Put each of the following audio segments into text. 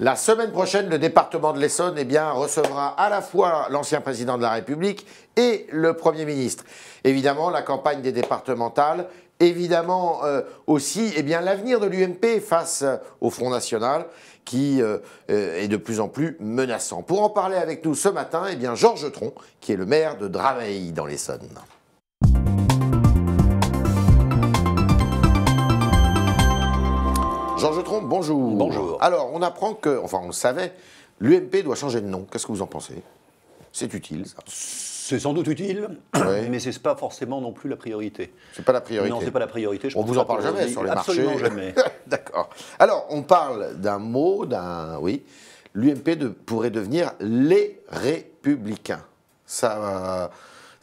La semaine prochaine, le département de l'Essonne recevra à la fois l'ancien président de la République et le Premier ministre. Évidemment, la campagne des départementales, évidemment aussi l'avenir de l'UMP face au Front National qui est de plus en plus menaçant. Pour en parler avec nous ce matin, Georges Tron, qui est le maire de Draveil dans l'Essonne. Georges Tron, bonjour. Bonjour. Alors, on apprend que, enfin on le savait, l'UMP doit changer de nom. Qu'est-ce que vous en pensez? C'est utile, ça? C'est sans doute utile, mais ce n'est pas forcément non plus la priorité. C'est pas la priorité? Non, c'est pas la priorité. On vous en parle jamais sur les marchés? Absolument jamais. D'accord. Alors, on parle d'un mot, l'UMP pourrait devenir les Républicains. Ça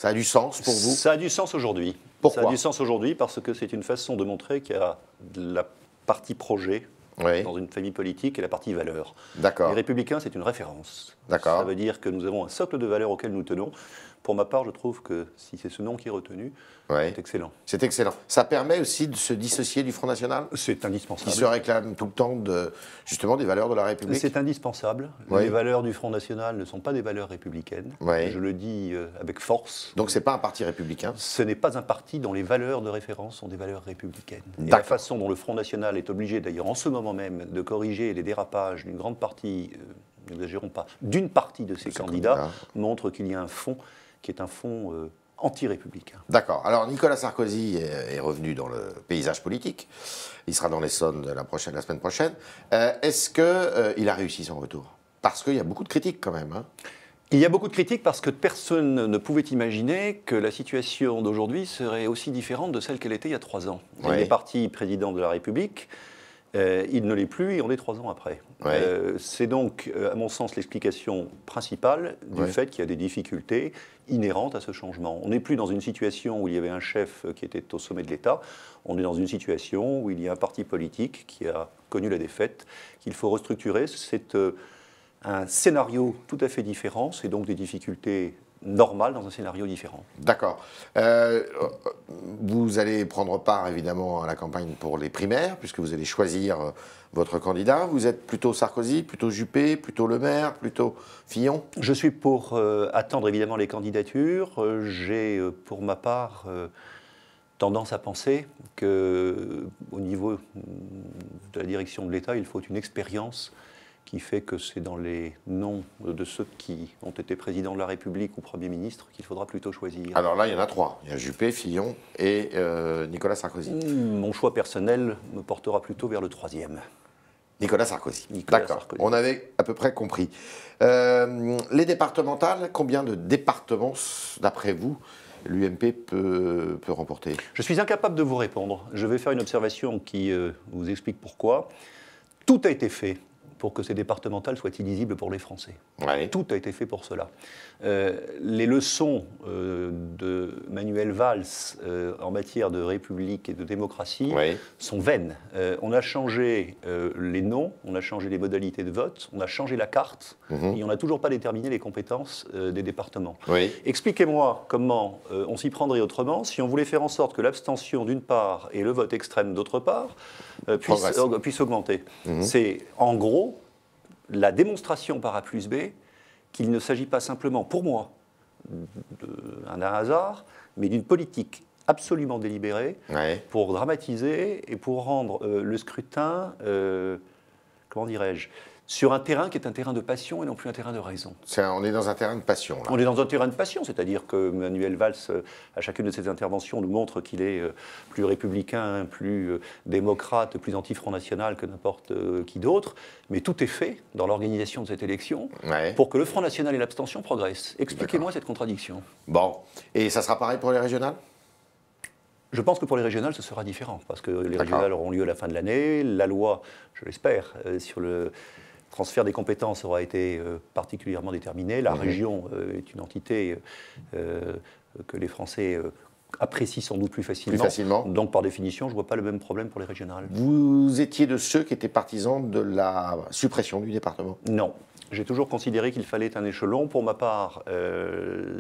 a du sens pour vous? Ça a du sens aujourd'hui. Pourquoi? Ça a du sens aujourd'hui parce que c'est une façon de montrer qu'il y a la partie projet dans une famille politique et la partie valeur. D'accord. Les Républicains, c'est une référence. D'accord. Ça veut dire que nous avons un socle de valeurs auquel nous tenons. Pour ma part, je trouve que si c'est ce nom qui est retenu, c'est excellent. C'est excellent. Ça permet aussi de se dissocier du Front National? C'est indispensable. Qui se réclame tout le temps justement des valeurs de la République? C'est indispensable. Les valeurs du Front National ne sont pas des valeurs républicaines. Je le dis avec force. Donc c'est pas un parti républicain? Ce n'est pas un parti dont les valeurs de référence sont des valeurs républicaines. Et la façon dont le Front National est obligé, d'ailleurs en ce moment même, de corriger les dérapages d'une grande partie, n'exagérons pas, d'une partie de ces candidats, montre qu'il y a un fond qui est un fond anti-républicain. D'accord. Alors Nicolas Sarkozy est revenu dans le paysage politique. Il sera dans l'Essonne la semaine prochaine. Est-ce qu'il a réussi son retour? Parce qu'il y a beaucoup de critiques quand même. Il y a beaucoup de critiques parce que personne ne pouvait imaginer que la situation d'aujourd'hui serait aussi différente de celle qu'elle était il y a 3 ans. Il est parti président de la République. Il ne l'est plus et on est 3 ans après. C'est donc, à mon sens, l'explication principale du fait qu'il y a des difficultés inhérentes à ce changement. On n'est plus dans une situation où il y avait un chef qui était au sommet de l'État. On est dans une situation où il y a un parti politique qui a connu la défaite, qu'il faut restructurer. C'est un scénario tout à fait différent. C'est donc des difficultés normales dans un scénario différent. D'accord. Vous allez prendre part évidemment à la campagne pour les primaires, puisque vous allez choisir votre candidat. Vous êtes plutôt Sarkozy, plutôt Juppé, plutôt Le Maire, plutôt Fillon? Je suis pour attendre évidemment les candidatures. J'ai pour ma part tendance à penser qu'au niveau de la direction de l'État, il faut une expérience qui fait que c'est dans les noms de ceux qui ont été président de la République ou Premier ministre qu'il faudra plutôt choisir. Alors là, il y en a 3. Il y a Juppé, Fillon et Nicolas Sarkozy. Mon choix personnel me portera plutôt vers le 3e. Nicolas Sarkozy. D'accord. On avait à peu près compris. Les départementales, combien de départements, d'après vous, l'UMP peut remporter? Je suis incapable de vous répondre. Je vais faire une observation qui vous explique pourquoi. Tout a été fait pour que ces départementales soient illisibles pour les Français. Tout a été fait pour cela. Les leçons de Manuel Valls en matière de République et de démocratie sont vaines. On a changé les noms, on a changé les modalités de vote, on a changé la carte, et on n'a toujours pas déterminé les compétences des départements. Expliquez-moi comment on s'y prendrait autrement si on voulait faire en sorte que l'abstention d'une part et le vote extrême d'autre part puissent augmenter. C'est en gros la démonstration par A plus B qu'il ne s'agit pas simplement, pour moi, d'un hasard, mais d'une politique absolument délibérée pour dramatiser et pour rendre le scrutin, comment dirais-je, sur un terrain qui est un terrain de passion et non plus un terrain de raison. On est dans un terrain de passion, là. On est dans un terrain de passion, c'est-à-dire que Manuel Valls, à chacune de ses interventions, nous montre qu'il est plus républicain, plus démocrate, plus anti-Front National que n'importe qui d'autre. Mais tout est fait dans l'organisation de cette élection pour que le Front National et l'abstention progressent. Expliquez-moi cette contradiction. Bon, et ça sera pareil pour les régionales ? Je pense que pour les régionales, ce sera différent, parce que les régionales auront lieu à la fin de l'année. La loi, je l'espère, sur le transfert des compétences aura été particulièrement déterminée. La région est une entité que les Français apprécient sans doute plus facilement. Donc, par définition, je ne vois pas le même problème pour les régionales. Vous étiez de ceux qui étaient partisans de la suppression du département ? Non. J'ai toujours considéré qu'il fallait un échelon. Pour ma part,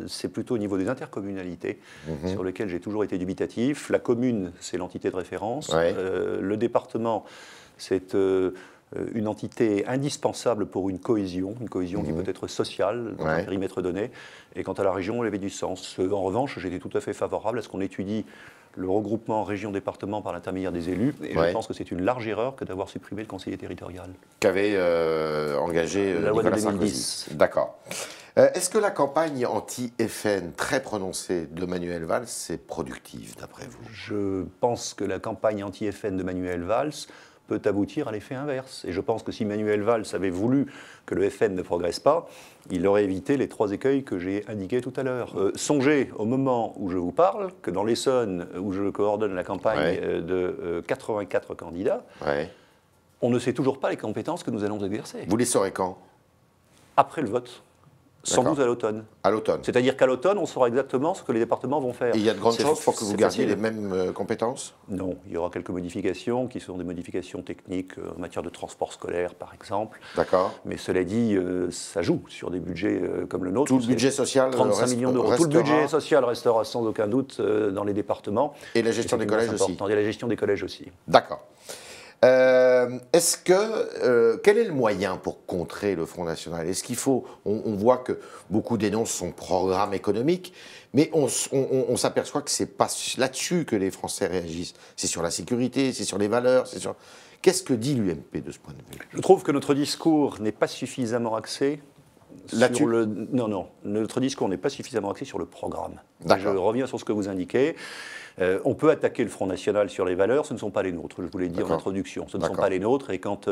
c'est plutôt au niveau des intercommunalités sur lesquelles j'ai toujours été dubitatif. La commune, c'est l'entité de référence. Le département, c'est une entité indispensable pour une cohésion qui peut être sociale dans un périmètre donné. Et quant à la région, elle avait du sens. En revanche, j'étais tout à fait favorable à ce qu'on étudie le regroupement région-département par l'intermédiaire des élus. Et je pense que c'est une large erreur que d'avoir supprimé le conseiller territorial. Qu'avait engagé la loi Nicolas de 2010. Sarkozy. D'accord. Est-ce que la campagne anti-FN très prononcée de Manuel Valls est productive, d'après vous? Je pense que la campagne anti-FN de Manuel Valls peut aboutir à l'effet inverse. Et je pense que si Manuel Valls avait voulu que le FN ne progresse pas, il aurait évité les 3 écueils que j'ai indiqués tout à l'heure. Songez, au moment où je vous parle, que dans l'Essonne, où je coordonne la campagne de 84 candidats, on ne sait toujours pas les compétences que nous allons exercer. Vous les saurez quand? Après le vote. Sans doute à l'automne. À l'automne. C'est-à-dire qu'à l'automne, on saura exactement ce que les départements vont faire. Et il y a de grandes chances pour que vous gardiez les mêmes compétences? Non, il y aura quelques modifications qui sont des modifications techniques en matière de transport scolaire, par exemple. D'accord. Mais cela dit, ça joue sur des budgets comme le nôtre. Tout le budget social 35 millions d'euros. Tout le budget social restera sans aucun doute dans les départements. Et la gestion des collèges aussi. Et la gestion des collèges aussi. D'accord. Quel est le moyen pour contrer le Front National? Est-ce qu'il faut, on voit que beaucoup dénoncent son programme économique, mais on s'aperçoit que c'est pas là-dessus que les Français réagissent. C'est sur la sécurité, c'est sur les valeurs, c'est sur... Qu'est-ce que dit l'UMP de ce point de vue? Je trouve que notre discours n'est pas suffisamment axé sur le... Non, notre discours n'est pas suffisamment axé sur le programme. Je reviens sur ce que vous indiquez. On peut attaquer le Front National sur les valeurs, ce ne sont pas les nôtres, je vous l'ai dit en introduction, ce ne sont pas les nôtres, et quand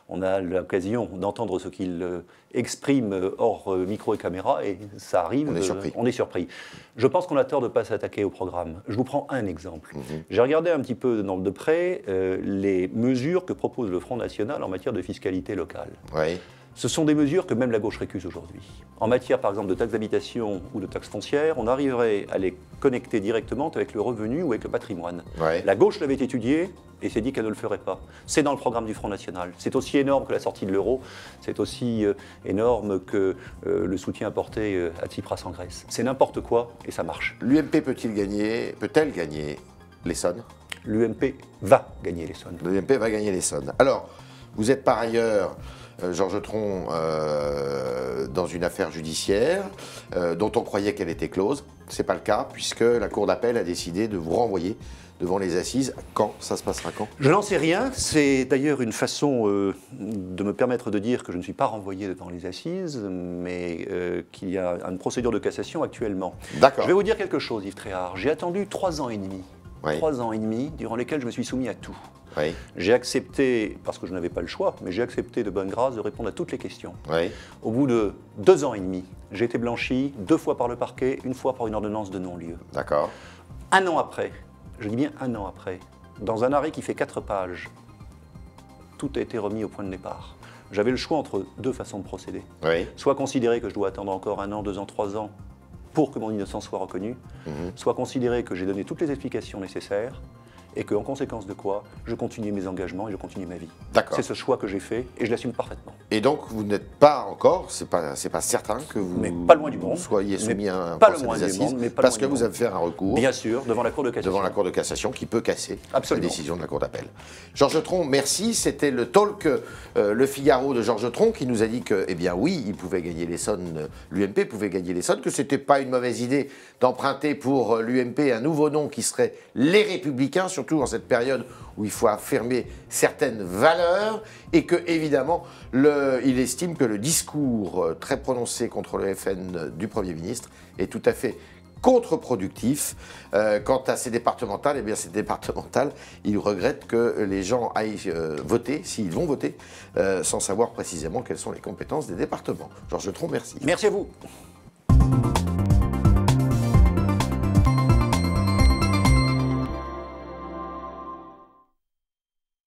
on a l'occasion d'entendre ce qu'il exprime hors micro et caméra, et ça arrive, on est surpris. Je pense qu'on a tort de ne pas s'attaquer au programme. Je vous prends un exemple. J'ai regardé un petit peu de près les mesures que propose le Front National en matière de fiscalité locale. Ce sont des mesures que même la gauche récuse aujourd'hui. En matière, par exemple, de taxes d'habitation ou de taxes foncières, on arriverait à les connecter directement avec le revenu ou avec le patrimoine. La gauche l'avait étudié et s'est dit qu'elle ne le ferait pas. C'est dans le programme du Front National. C'est aussi énorme que la sortie de l'euro. C'est aussi énorme que le soutien apporté à Tsipras en Grèce. C'est n'importe quoi et ça marche. L'UMP peut-elle gagner l'Essonne? L'UMP va gagner l'Essonne. L'UMP va gagner l'Essonne. Alors, vous êtes par ailleurs... Georges Tron, dans une affaire judiciaire dont on croyait qu'elle était close. Ce n'est pas le cas, puisque la Cour d'appel a décidé de vous renvoyer devant les assises. Quand? Ça se passera quand? Je n'en sais rien. C'est d'ailleurs une façon de me permettre de dire que je ne suis pas renvoyé devant les assises, mais qu'il y a une procédure de cassation actuellement. D'accord. Je vais vous dire quelque chose, Yves Tréhard. J'ai attendu 3 ans et demi. 3 ans et demi, durant lesquels je me suis soumis à tout. J'ai accepté, parce que je n'avais pas le choix, mais j'ai accepté de bonne grâce de répondre à toutes les questions. Au bout de 2 ans et demi, j'ai été blanchi 2 fois par le parquet, 1 fois par une ordonnance de non-lieu. D'accord. 1 an après, je dis bien 1 an après, dans un arrêt qui fait 4 pages, tout a été remis au point de départ. J'avais le choix entre 2 façons de procéder. Soit considérer que je dois attendre encore 1 an, 2 ans, 3 ans pour que mon innocence soit reconnue, soit considérer que j'ai donné toutes les explications nécessaires, et qu'en conséquence de quoi, je continue mes engagements et je continue ma vie. C'est ce choix que j'ai fait et je l'assume parfaitement. Et donc vous n'êtes pas encore, c'est pas certain que vous pas loin du monde. Soyez soumis à un procès des assises, parce que vous avez fait un recours. Bien sûr, devant la Cour de cassation. Devant la Cour de cassation qui peut casser la décision de la Cour d'appel. Georges Tron, merci. C'était le talk Le Figaro de Georges Tron qui nous a dit que, eh bien oui, il pouvait gagner l'Essonne, l'UMP pouvait gagner l'Essonne, que c'était pas une mauvaise idée d'emprunter pour l'UMP un nouveau nom qui serait Les Républicains, surtout en cette période où il faut affirmer certaines valeurs, et que, évidemment, il estime que le discours très prononcé contre le FN du Premier ministre est tout à fait contre-productif. Quant à ces départementales, eh bien ces départementales, il regrette que les gens aillent voter, s'ils vont voter, sans savoir précisément quelles sont les compétences des départements. Georges Tron, merci. Merci à vous.